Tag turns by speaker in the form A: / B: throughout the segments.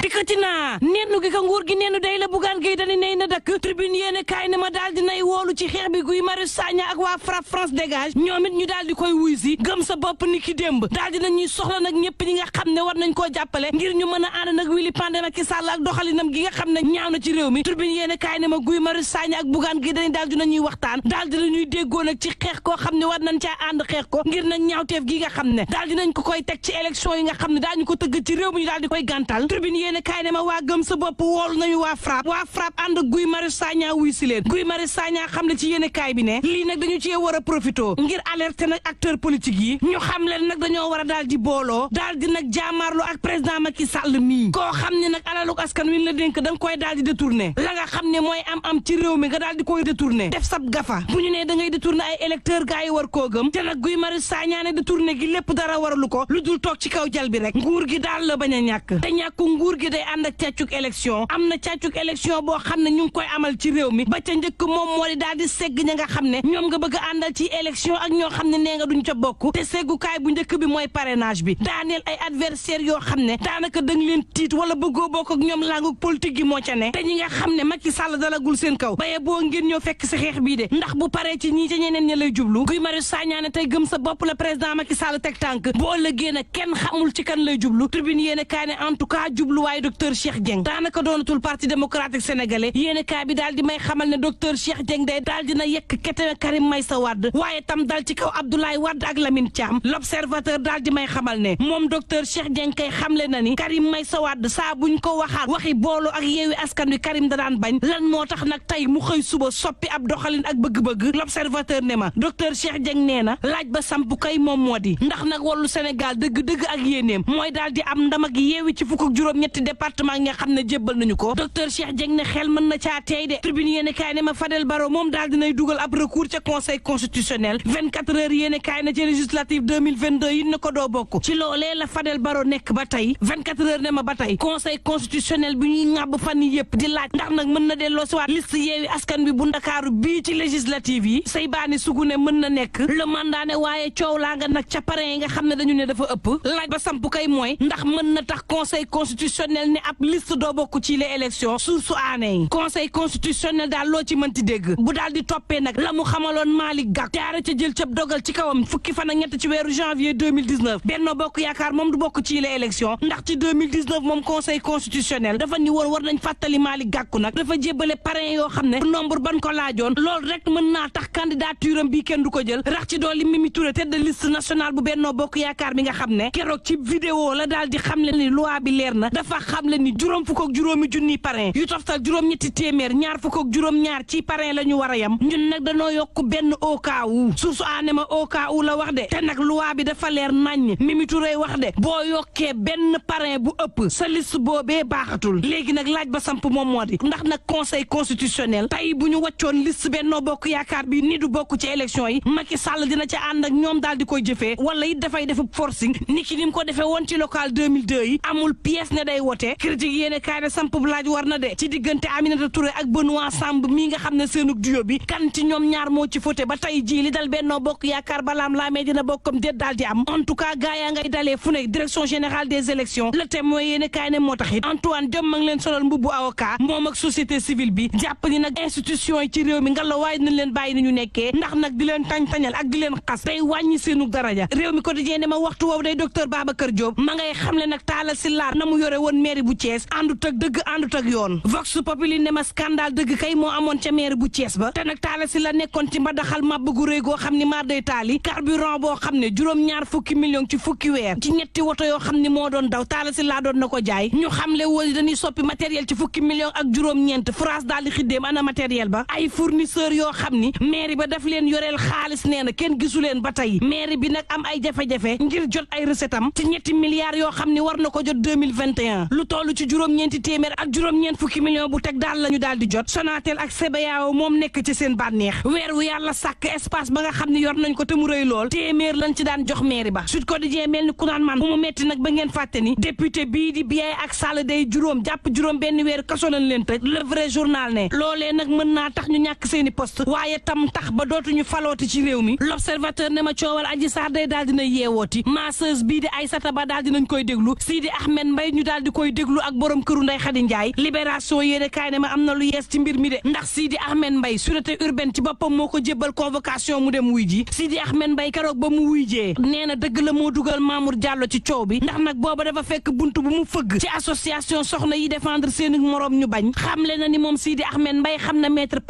A: dikkati naa nennu gi ka nguur gi nennu day la Bougane Gueye Dany ney na dakk tribune yéene kaay ne ma daal dinay woolu ci xeex bi Guy Marius Sagna ak waa FRAPP France dégage ñoom it ñu daal di koy wuy si gëm sa bopp ni ki démb daal dina ñuy soxla nag ñëpp ñi nga xam ne war nañ koo jàppale ngir ñu mën a ànd nag Willy Pandé Macky Sall ak doxalinam gi nga xam ne ñaaw na ci réew mi tribune yéene kaay ne ma Guy Marius Sagna ak Bougane Gueye Dany daal dina ñuy waxtaan daal dina ñuy déggoo nag ci xeex koo xam ne war nañ caa ànd xeex ko ngir nag ñaawteef gi nga xam ne daal dinañ ko koy teg ci élection yi nga xam ne daañu ko tëgg ci réew mi ñu daal di koy gàntal tribune yéene kaay ne ma waa gëm sa bopp woolu nañu waa FRAPP ànd Guy Marius Sagna wuy si leen Guy Marius Sagna xam ne ci yéene kaay bi ne lii nag dañu cee war a profito ngir alerter nag acteur politique yi ñu xam leen nag dañoo war a daal di booloo daal di nag jaamaarlu ak président Macky Sall mii koo xam ne nag alaluk askan wi la dénk da nga koy daal di détourné la nga xam ne mooy am ci réew mi nga daal di koy détourné def sab gafa bu ñu ne da ngay détourné ay électeur gaa yi war koo gëm te nag Guy Marius Sagna ne détourné gi lépp dara waralu ko lu dul toog ci kaw jal bi rek nguur gi daal la bañ a ñàkk te ñàkku nguur gi day ànd ak càccuk élection am na càccuk élection boo xam ne ñu ngi koy amal ci réew mi ba ca njëkk moom moo di daal di segg ña nga xam ne ñoom nga bëgg a àndal ci élection ak ñoo xam ne nee nga duñ ca bokk te seggukaay bu njëkk bi mooy parrainage bi daaneel ay adversaire yoo xam ne daanaka dang leen tiit wala bëggoo bokk ak ñoom langu politique gi moo ca ne te ñi nga xam ne Macky Sall dalagul seen kaw baye boo ngeen ñoo fekk si xeex bii de ndax bu paree ci ñii ca ñeneen ña lay jublu Guy Marius Sagna ne tey gëm sa bopp la président Macky Sall teg tànk bu ëllëgee nag kenn xamul ci kan lay jublu tribune yéene kaay ne en tout cas jublu waaye docteur Cheikh Dieng daanaka doonatul parti démocratique sénégalais yéene kaay bi daal di may xamal ne docteur Cheikh Dieng day daal dina yekk kete Karim Meïssa Wade waaye tam dal ci kaw Abdoulaye Wade ak Lamine Thiam l'observateur daal di may xamal ne moom docteur Cheikh Dieng kay xamle na ni Karim Meïssa Wade saa buñ ko waxaat waxi boolu ak yeewi askan wi Karim da daan bañ lan moo tax nag tey mu xëy suba soppi ab doxalin ak bëgg-bëgg l'observateur ne ma docteur Cheikh Dieng nee na laaj ba samp kay moom moo di ndax nag wàllu Sénégal dëgg-dëgg ak yéeneem mooy daal di am ndam ak yeewi ci fukk ak juróom-ñetti département nga xam ne jébbal nañu ko docteur Cheikh Dieng ne xel mën na caa tey de tribune yéene kaay ne ma Fadel Barro moom daal dinay dugal ab recours ca conseil constitutionnel 24 heures yéene kaay na ci législative 2022 yi ne ko doo bokk ci loolee la Fadel Barro nekk ba tey 24 heures ne ma ba tey conseil constitutionnel bi ñuy ŋàbb fan yi yëpp di laaj ndax nag mën na delloo si waat liste yeewi askan bi bu ndakaaru bii ci législative yi say baani sugu ne mën na nekk le mandat ne waaye coow laa nga nag ca parrain yi nga xam ne dañu ne dafa ëpp laaj ba samp kay mooy ndax mën na tax conseil constitutionnel ne ab liste doo bokk ci les élections source aané yi conseil constitutionnel daal loo ci mënti dégg bu daal di toppee nag la mu xamaloon Malick Gakou jaare ca jël ca dogal ci kawam fukki fan ak ñett ci weeru janvier 2019 Benno Bokk Yaakaar moom du bokk ci les élections ndax ci 2019 moom conseil constitutionnel dafa ni woon war nañ fàttali Malick Gakou nag dafa jébbale parrain yoo xam ne nombre ban ko laajoon loolu rek mën naa tax candidature am bii kenn du ko jël rax ci dooli Mimi Touré tête de liste nationale bu Benno Bokk Yaakaar bi nga xam ne keroog ci vidéo la daal di xamle ni loi bi leer na dafa xamle ni juróom fukk ak juróomi junniy parrain yu toftal juróom-ñetti téeméer ñaar fukk ak juróom-ñaar ci parrain la ñu war a yam ñun nag dañoo yokk benn au cas où suuf su aane ma au cas où la wax de te nag loi bi dafa leer naññ Mimi Touré wax de boo yokkee benn parrain bu ëpp sa liste boobee baaxatul léegi nag laaj ba samp moom moo di ndax nag conseil constitutionnel tey bu ñu wàccoon liste Benno Bokk Yaakaar bi ni du bokk ci élection yi Macky Sall dina ca ànd ak ñoom daal di koy jëfee wala it dafay def forcing ni ki ni mu ko defee woon ci local 2002 yi amul pièce ne day wote critique yéene kaay ne samp bu laaj war na de ci diggante Aminata Touré ak Benoît Samb mi nga xam ne seenug duo bi kan ci ñoom ñaar moo ci fote ba tey jii li dal Benno Bokk Yaakaar balaam laamee dina bokkam déet daal di am en tout cas gaa yaa ngay dalee fu ne direction générale des élections le témoin yéene kaay ne moo tax it Antoine Diome ma ngi leen solal mbubbu avocat moom ak société civile bi jàpp ni nag institution yi ci réew mi nga la waaye nañ leen bàyyi ni ñu nekkee ndax nag di leen tañ-tañal ak di leen xas day wàññi seenug daraja réew mi quotidien ne ma waxtu woowu day docteur Babacar Diop ma ngay xamle nag Talla Sylla na mu yore woon mairie bu Thiès àndut ak dëgg àndut ak yoon Vox Populi ne ma scandale dëgg kay moo amoon ca mairie bu Thiès ba te nag Talla Sylla nekkoon ci mbadaxal màbb gu réy goo xam ni maar day taali carburant boo xam ne juróom-ñaar fukki million ci fukki weer ci ñetti woto yoo xam ni moo doon daw Talla Sylla doon na ko jaay ñu xamle woon dañuy soppi matériel ci fukki million ak juróom-ñeent France daal di xiddeem ana matériel ba ay fournisseur yoo xam ni mairie ba daf leen yoreel xaalis nee na kenn gisu leen ba tey mairie bi nag am ay jafe-jafe ngir jot ay recette am ci ñetti milliards yoo xam ni war na ko jot 2021 lu toll ci juróom-ñeenti téeméer ak juróom-ñeent fukki million bu teg daal la ñu daal di jot Sonatel ak CBAO moom nekk ci seen bànneex weer wu yàlla sàkk espace ba nga xam ni yor nañ ko te mu rëy lool téeméer lañ ci daan jox mairie ba Sud Quotidien mel ni ku naan man bu mu metti nag ba ngeen fàtte ni député bii di Biaye ak Sall day juróom jàpp juróom benn weer kaso lañ leen tëj le vrai journal ne loolee nag mën naa tax ñu ñàkk seeni poste waaye tam tax ba dootuñu falooti ci réew mi l'observateur ne ma coowal Adji Sarr day daal dina yeewooti masseuse bii di Aïssata Ba daal dinañ koy déglu Sidi Ahmed Mbaye ñu daal di koy déglu ak borom këru Ndeye Khady Ndiaye libération yéene kaay ne ma am na lu yees ci mbir mi de ndax Sidi Ahmed Mbaye sûreté urbaine ci boppam moo ko jébbal convocation mu dem wuy ji Sidi Ahmed Mbaye keroog ba mu wuy jee nee na dëgg la moo dugal Mamour Diallo ci coow bi ndax nag booba dafa fekk buntu bu mu fëgg ci association soxna yi défendre seeni moroom ñu bañ xamle na ni moom Sidi Ahmed Mbaye xam na maître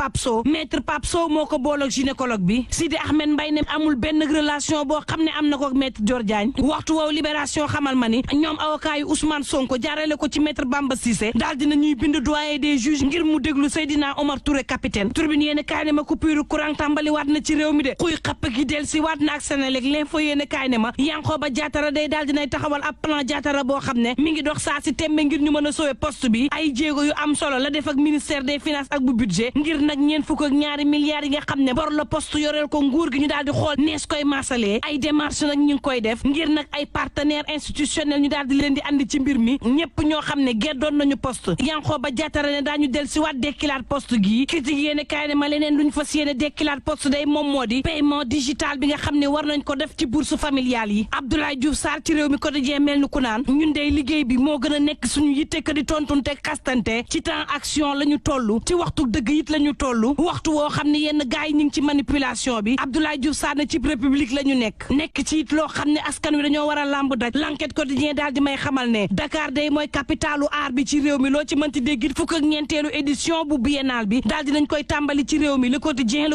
A: Pape Sow moo ko boole ak gynécologue bi Sidi Ahmed Mbaye ne amul benn relation boo xam ne am na ko ak maître Dior Diagne waxtu woowu libération xamal ma ni ñoom avocat yu Ousmane Sonko jaarale ko ci maître Bamba Cissé daal dina ñuy bind doyen des juges ngir mu déglu Seydina Omar Touré capitaine Tribune yéene kaay ne ma coupure courant tàmbali waat na ci réew mi de xuy xapp gi del si waat na ak Senelec l'info yéene kaay ne ma Yankhoba Diattara day daal dinay taxawal ab plan Diattara boo xam ne mi ngi dox saa si tembe ngir ñu mën a sauver poste bi ay jéego yu am solo la def ak ministère des finances ak bu budget ngir nag $2 milliards yi nga xam ne bor la poste yoreel ko nguur gi ñu daal di xool nees koy maasalee ay démarche nag ñu ngi koy def ngir nag ay partenaires institutionnels ñu daal di leen di andi ci mbir mi ñëpp ñoo xam ne geddoon nañu poste Yankhoba Diattara ne daañu del si waat dekkilaat poste gii critique yéene kaay ne ma leneen luñ fas yéene dekkilaat poste day moom moo di paiement digital bi nga xam ne war nañ ko def ci bourse familiale yi Abdoulaye Diouf Sarr ci réew mi quotidien mel ni ku naan ñun dey liggéey bi moo gën a nekk suñu yitte ka di tontunte xastante ci temps action la ñu toll ci waxtu dëgg it la ñu toll waxtu woo xam ne yenn gars yi ñu ngi ci manipulation bi Abdoulaye Diouf Sarr ne ci république la ñu nekk ci it loo xam ne askan wi dañoo war a làmb daj l'enquête quotidien daal di may xamal ne Dakar day mooy capitalu art bi ci réew mi loo ci mënti dégg it ñeenteelu édition bu biennale bi daal dinañ koy tàmbali ci réew mi le quotidien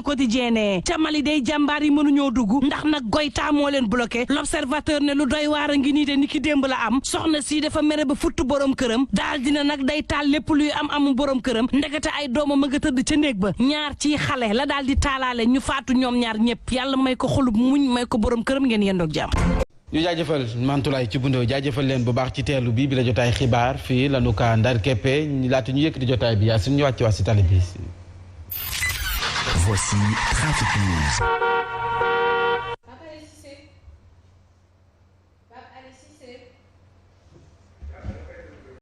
A: ne ca Mali day jàmbaar yi mënuñoo dugg ndax nag Goïta moo leen bloqué l'observateur ne lu doy waar a ngi nii de ni ki démb la am soxna si dafa mere ba futt borom këram daal dina nag day taal lépp luy amu borom këram ndekete ay doomam a nga tëdd ca néeg ba ñaar ci xale la daal di taalaale ñu faatu ñoom ñaar ñëpp yàlla may ko xolub muñ may ko borom këram ngeen yendoog jàmm.
B: ñu jaajëfal Mantulaay ci bundoo jaajëfal leen bu baax ci teelu bi la jotaay xibaar fii lanu ka ndar keppe laata ñu yëkkati jotaay bi yaa suñu ñëwaat ci wax si tali bi.
C: Voici Trafic News.